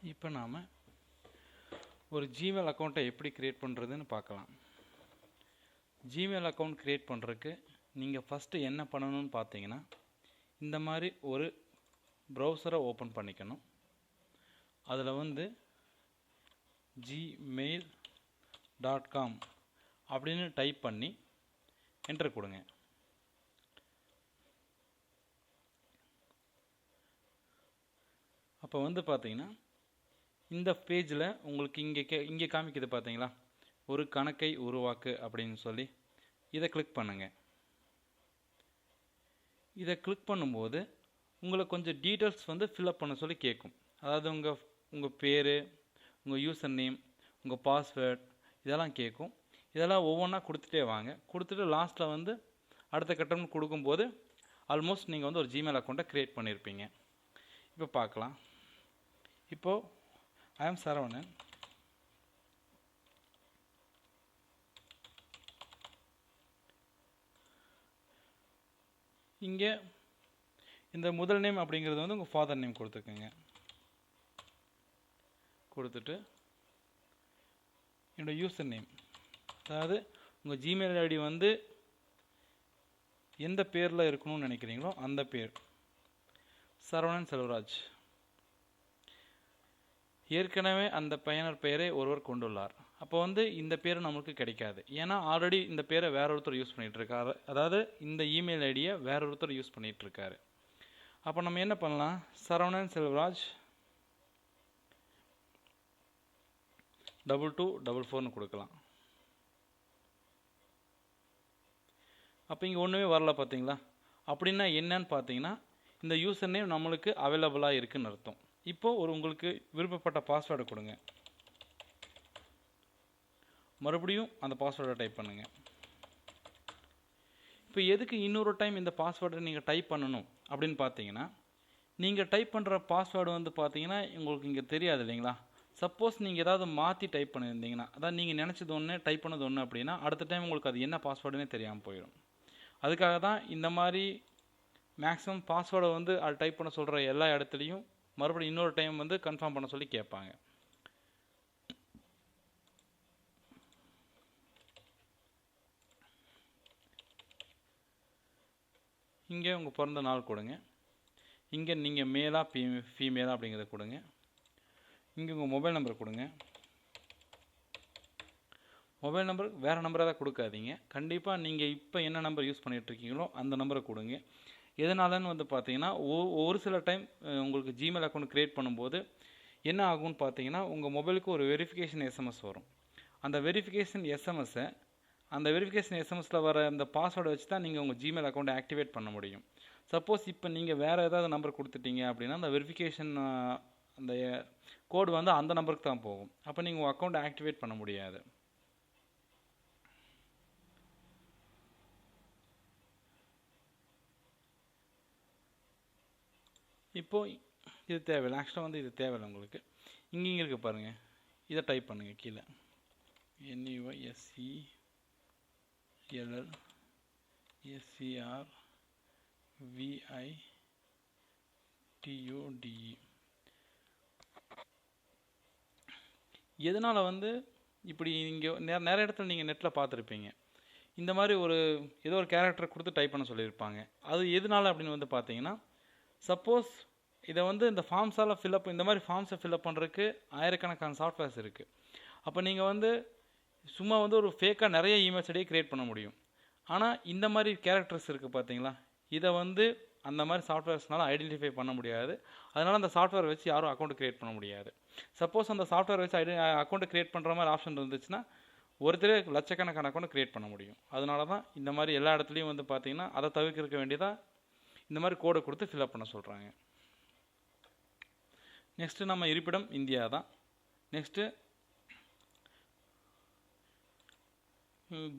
இப்போ நாம் ஒரு ஜிமெயில் அக்கௌண்ட்டை எப்படி க்ரியேட் பண்ணுறதுன்னு பார்க்கலாம். ஜிமெயில் அக்கௌண்ட் க்ரியேட் பண்ணுறதுக்கு நீங்கள் ஃபஸ்ட்டு என்ன பண்ணணும்னு பார்த்தீங்கன்னா, இந்த மாதிரி ஒரு ப்ரௌசரை ஓப்பன் பண்ணிக்கணும். அதில் வந்து gmail.com அப்படின்னு டைப் பண்ணி என்டர் கொடுங்க. அப்போ வந்து பார்த்தீங்கன்னா, இந்த பேஜில் உங்களுக்கு இங்கே காமிக்குது பார்த்தீங்களா, ஒரு கணக்கை உருவாக்கு அப்படின்னு சொல்லி இதை கிளிக் பண்ணுங்கள். இதை கிளிக் பண்ணும்போது உங்களுக்கு கொஞ்சம் டீட்டெயில்ஸ் வந்து ஃபில்அப் பண்ண சொல்லி கேட்கும். அதாவது உங்கள் பேர், உங்கள் யூசர் நேம், உங்கள் பாஸ்வேர்ட் இதெல்லாம் கேட்கும். இதெல்லாம் ஒவ்வொன்றா கொடுத்துட்டே வாங்க. கொடுத்துட்டு லாஸ்ட்டில் வந்து அடுத்த கட்டம்னு கொடுக்கும்போது ஆல்மோஸ்ட் நீங்கள் வந்து ஒரு ஜிமெயில் அக்கௌண்ட்டை க்ரியேட் பண்ணியிருப்பீங்க. இப்போ பார்க்கலாம். இப்போது ஐ ஆம் சரவணன். இங்கே இந்த முதல் நேம் அப்படிங்கிறது வந்து உங்கள் ஃபாதர் நேம் கொடுத்துக்கோங்க. கொடுத்துட்டு என்னோட யூசர் நேம், அதாவது உங்கள் ஜிமெயில் ஐடி வந்து எந்த பேரில் இருக்கணும்னு நினைக்கிறீங்களோ அந்த பேர், சரவணன் செல்வராஜ். ஏற்கனவே அந்த பயனர் பெயரை ஒருவர் கொண்டுள்ளார். அப்போ வந்து இந்த பேர் நமக்கு கிடைக்காது. ஏன்னா ஆல்ரெடி இந்த பேரை வேற ஒருத்தர் யூஸ் பண்ணிகிட்டு இருக்காரு. அதாவது இந்த இமெயில் ஐடியை வேற ஒருத்தர் யூஸ் பண்ணிகிட்டு இருக்காரு. அப்போ நம்ம என்ன பண்ணலாம், சரவணன் செல்வராஜ் 2244ன்னு கொடுக்கலாம். அப்போ இங்கே ஒன்றுமே வரல பார்த்தீங்களா. அப்படின்னா என்னன்னு பார்த்தீங்கன்னா, இந்த யூசர் நேம் நம்மளுக்கு அவைலபிளாக இருக்குன்னு அர்த்தம். இப்போது உங்களுக்கு விருப்பப்பட்ட பாஸ்வேர்டை கொடுங்க. மறுபடியும் அந்த பாஸ்வேர்டை டைப் பண்ணுங்கள். இப்போ எதுக்கு இன்னொரு டைம் இந்த பாஸ்வேர்டை நீங்கள் டைப் பண்ணணும் அப்படின்னு பார்த்தீங்கன்னா, நீங்கள் டைப் பண்ணுற பாஸ்வேர்டு வந்து பார்த்தீங்கன்னா உங்களுக்கு இங்கே தெரியாது இல்லைங்களா. சப்போஸ் நீங்கள் ஏதாவது மாற்றி டைப் பண்ணியிருந்தீங்கன்னா, அதாவது நீங்கள் நினச்சது ஒன்று டைப் பண்ணது ஒன்று அப்படின்னா, அடுத்த டைம் உங்களுக்கு அது என்ன பாஸ்வேர்டுனே தெரியாமல் போயிடும். அதுக்காக தான் இந்த மாதிரி மேக்ஸிமம் பாஸ்வேர்டை வந்து அது டைப் பண்ண சொல்கிற எல்லா இடத்துலையும் மறுபடியும் இன்னொரு டைம் வந்து கன்ஃபார்ம் பண்ண சொல்லி கேட்பாங்க. இங்கே உங்கள் பிறந்த நாள் கொடுங்க. இங்கே நீங்கள் மேலா ஃபீமேலா அப்படிங்கிறத கொடுங்க. இங்கே உங்கள் மொபைல் நம்பர் கொடுங்க. மொபைல் நம்பர் வேறு நம்பராக தான் கொடுக்காதீங்க. கண்டிப்பாக நீங்கள் இப்போ என்ன நம்பர் யூஸ் பண்ணிகிட்ருக்கீங்களோ அந்த நம்பரை கொடுங்க. எதனாலன்னு வந்து பார்த்தீங்கன்னா, ஒரு சில டைம் உங்களுக்கு ஜிமெயில் அக்கௌண்ட் க்ரியேட் பண்ணும்போது என்ன ஆகும்னு பார்த்தீங்கன்னா, உங்கள் மொபைலுக்கு ஒரு வெரிஃபிகேஷன் எஸ்எம்எஸ் வரும். அந்த வெரிஃபிகேஷன் எஸ்எம்எஸில் வர அந்த பாஸ்வேர்டை வச்சு தான் நீங்கள் உங்கள் ஜிமெயில் அக்கௌண்ட்டை ஆக்டிவேட் பண்ண முடியும். சப்போஸ் இப்போ நீங்கள் வேறு ஏதாவது நம்பர் கொடுத்துட்டீங்க அப்படின்னா, அந்த வெரிஃபிகேஷன் அந்த கோடு வந்து அந்த நம்பருக்கு தான் போகும். அப்போ நீங்கள் உங்கள் அக்கௌண்ட்டை ஆக்டிவேட் பண்ண முடியாது. இப்போது இது தேவையில்லை. ஆக்சுவலாக வந்து இது தேவையில்லை உங்களுக்கு. இங்கே இருக்குது பாருங்கள், இதை டைப் பண்ணுங்கள். கீழே NUSCLLSCRVITUDE. எதனால் வந்து இப்படி இங்கே நிறைய இடத்துல நீங்கள் நெட்டில் பார்த்துருப்பீங்க, இந்த மாதிரி ஏதோ ஒரு கேரக்டரை கொடுத்து டைப் பண்ண சொல்லியிருப்பாங்க. அது எதனால் அப்படின்னு வந்து பார்த்தீங்கன்னா, சப்போஸ் இதை வந்து இந்த ஃபார்ம்ஸால் இந்த மாதிரி ஃபார்ம்ஸை ஃபில்அப் பண்ணுறதுக்கு ஆயிரக்கணக்கான சாஃப்ட்வேர்ஸ் இருக்குது. அப்போ நீங்கள் வந்து சும்மா வந்து ஒரு ஃபேக்காக நிறைய இமெயில்ஸ் ஐடியை க்ரியேட் பண்ண முடியும். ஆனால் இந்த மாதிரி கேரக்டர்ஸ் இருக்குது பார்த்தீங்களா, இதை வந்து அந்த மாதிரி சாஃப்ட்வேர்ஸ்னால ஐடென்டிஃபை பண்ண முடியாது. அதனால் அந்த சாஃப்ட்வேர் வச்சு யாரும் அக்கௌண்ட் க்ரியேட் பண்ண முடியாது. சப்போஸ் அந்த சாஃப்ட்வேர் வச்சு அக்கௌண்ட் க்ரியேட் பண்ணுற மாதிரி ஆப்ஷன் இருந்துச்சுன்னா ஒருத்தர் லட்சக்கணக்கான அக்கௌண்ட் க்ரியேட் பண்ண முடியும். அதனால தான் இந்த மாதிரி எல்லா இடத்துலையும் வந்து பார்த்தீங்கன்னா அதை தவிர்க்க வேண்டியதாக இந்த மாதிரி கோடை கொடுத்து ஃபில்அப் பண்ண சொல்கிறாங்க. நெக்ஸ்ட்டு நம்ம இருப்பிடம் இந்தியா தான். நெக்ஸ்ட்டு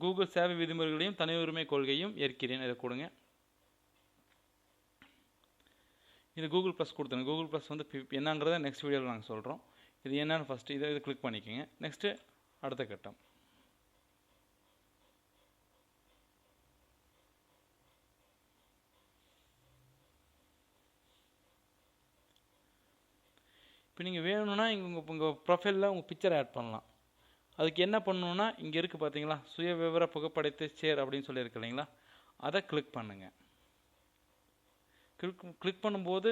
கூகுள் சேவை விதிமுறைகளையும் தனி உரிமை கொள்கையும் ஏற்கிறேன், இதை கொடுங்க. இது கூகுள் ப்ளஸ் கொடுத்துருங்க. கூகுள் ப்ளஸ் வந்து என்னங்கிறத நெக்ஸ்ட் வீடியோவில் நாங்கள் சொல்கிறோம். இது என்னன்னு ஃபஸ்ட்டு இதை கிளிக் பண்ணிக்கோங்க. நெக்ஸ்ட்டு அடுத்த கட்டம். இப்போ இப்போ நீங்கள் வேணும்னா உங்கள் ப்ரொஃபைலில் உங்கள் பிக்சர் ஆட் பண்ணலாம். அதுக்கு என்ன பண்ணணுன்னா இங்கே இருக்குது பார்த்தீங்களா, சுய விவர புகைப்படத்தை ஷேர் அப்படின்னு சொல்லியிருக்கு இல்லைங்களா, அதை கிளிக் பண்ணுங்கள். கிளிக் பண்ணும்போது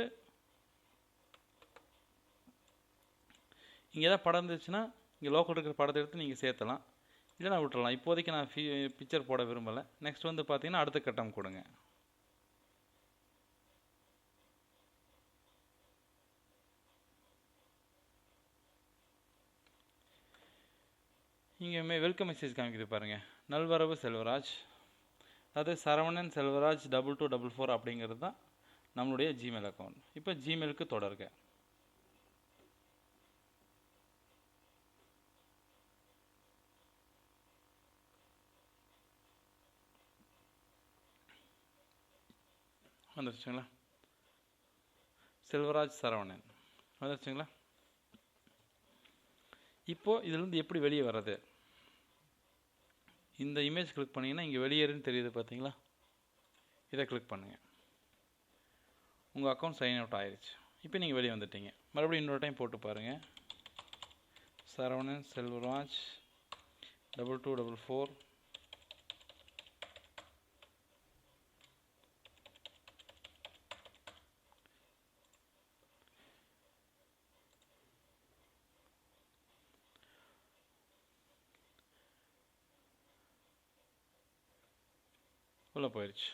இங்கே ஏதாவது படம் இருந்துச்சுன்னா இங்கே லோக்கல் இருக்கிற படத்தை எடுத்து நீங்கள் சேர்த்தலாம், இல்லைனா விட்டுறலாம். இப்போதைக்கு நான் பிக்சர் போட விரும்பலை. நெக்ஸ்ட் வந்து பார்த்தீங்கன்னா அடுத்த கட்டம் கொடுங்க. இங்கே வெல்கம் மெசேஜ் காமிக்குது பாருங்கள், நல்வரவு செல்வராஜ், அதாவது சரவணன் செல்வராஜ் 2244 அப்படிங்கிறது தான் நம்மளுடைய ஜிமெயில் அக்கௌண்ட். இப்போ ஜிமெயிலுக்கு தொடருங்க. வந்துருச்சுங்களா, செல்வராஜ் சரவணன் வந்துருச்சுங்களா. இப்போது இதிலேருந்து எப்படி வெளியே வர்றது, இந்த இமேஜ் கிளிக் பண்ணிங்கன்னா இங்கே வெளியேறுன்னு தெரியுது பார்த்தீங்களா, இதை கிளிக் பண்ணுங்கள். உங்கள் அக்கௌண்ட் சைன் அவுட் ஆயிடுச்சு. இப்போ நீங்கள் வெளியே வந்துட்டீங்க. மறுபடியும் இன்னொரு டைம் போட்டு பாருங்கள், சரவணன் செல்வராஜ் 2244. உள்ளே போயிடுச்சு.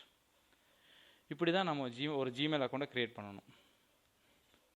இப்படி தான் நம்ம ஒரு ஜிமெயில் அக்கௌண்ட்டை க்ரியேட் பண்ணணும்.